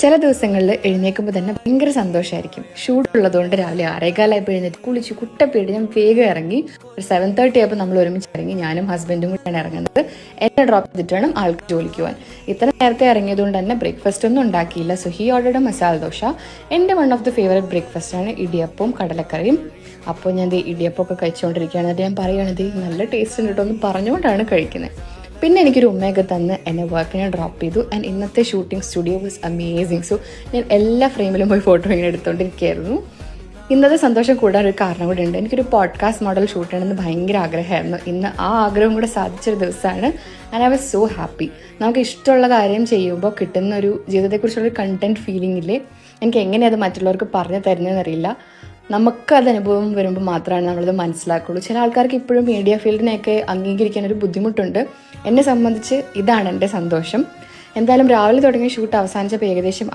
ചില ദിവസങ്ങളിൽ എഴുന്നേൽക്കുമ്പോൾ തന്നെ ഭയങ്കര സന്തോഷമായിരിക്കും. ഷൂട്ടുള്ളതുകൊണ്ട് രാവിലെ 6:15 എഴുന്നേറ്റ് കുളിച്ച് കുട്ടപ്പേടി ഞാൻ വേഗം ഇറങ്ങി. ഒരു 7:30 ആയപ്പോൾ നമ്മൾ ഒരുമിച്ച് ഇറങ്ങി. ഞാനും ഹസ്ബൻഡും കൂടെയാണ് ഇറങ്ങുന്നത്. എന്നെ ഡ്രോപ്പ് ചെയ്തിട്ട് വേണം ആൾക്ക് ജോലിക്ക് പോകാൻ. ഇത്ര നേരത്തെ ഇറങ്ങിയതുകൊണ്ട് തന്നെ ബ്രേക്ക്ഫാസ്റ്റ് ഒന്നും ഉണ്ടാക്കിയില്ല. So he ordered masala dosa. എൻ്റെ വൺ ഓഫ് ദി ഫേവറേറ്റ് ബ്രേക്ക്ഫാസ്റ്റാണ് ഇടിയപ്പവും കടലക്കറിയും. അപ്പോൾ ഞാൻ ഇടിയപ്പമൊക്കെ കഴിച്ചുകൊണ്ടിരിക്കുകയാണ്. എന്നിട്ട് ഞാൻ പറയുകയാണത് നല്ല ടേസ്റ്റ് ഉണ്ട് കേട്ടോ എന്ന് പറഞ്ഞുകൊണ്ടാണ് കഴിക്കുന്നത്. പിന്നെ എനിക്കൊരു ഉമ്മയൊക്കെ തന്ന് എന്നെ വർക്കിനെ ഡ്രോപ്പ് ചെയ്തു. ആൻഡ് ഇന്നത്തെ shooting studio was amazing. So ഞാൻ എല്ലാ ഫ്രെയിമിലും പോയി ഫോട്ടോ ഇങ്ങനെ എടുത്തുകൊണ്ടിരിക്കുകയായിരുന്നു. ഇന്നത്തെ സന്തോഷം കൂടാൻ ഒരു കാരണം കൂടെ ഉണ്ട്. എനിക്കൊരു പോഡ്കാസ്റ്റ് മോഡൽ ഷൂട്ട് ചെയ്യണമെന്ന് ഭയങ്കര ആഗ്രഹമായിരുന്നു. ഇന്ന് ആ ആഗ്രഹം കൂടെ സാധിച്ചൊരു ദിവസമാണ്. And I was so happy. നമുക്ക് ഇഷ്ടമുള്ള കാര്യം ചെയ്യുമ്പോൾ കിട്ടുന്ന ഒരു ജീവിതത്തെക്കുറിച്ചുള്ളൊരു കണ്ടൻറ് ഫീലിംഗ് ഇല്ലേ, എനിക്ക് എങ്ങനെ അത് മറ്റുള്ളവർക്ക് പറഞ്ഞു തരുന്നതെന്നറിയില്ല. നമുക്ക് അത് അനുഭവം വരുമ്പോൾ മാത്രമാണ് നമ്മളത് മനസ്സിലാക്കുള്ളൂ. ചില ആൾക്കാർക്ക് ഇപ്പോഴും മീഡിയ ഫീൽഡിനെയൊക്കെ അംഗീകരിക്കാനൊരു ബുദ്ധിമുട്ടുണ്ട്. എന്നെ സംബന്ധിച്ച് ഇതാണ് എൻ്റെ സന്തോഷം. എന്തായാലും രാവിലെ തുടങ്ങിയ ഷൂട്ട് അവസാനിച്ചപ്പോൾ ഏകദേശം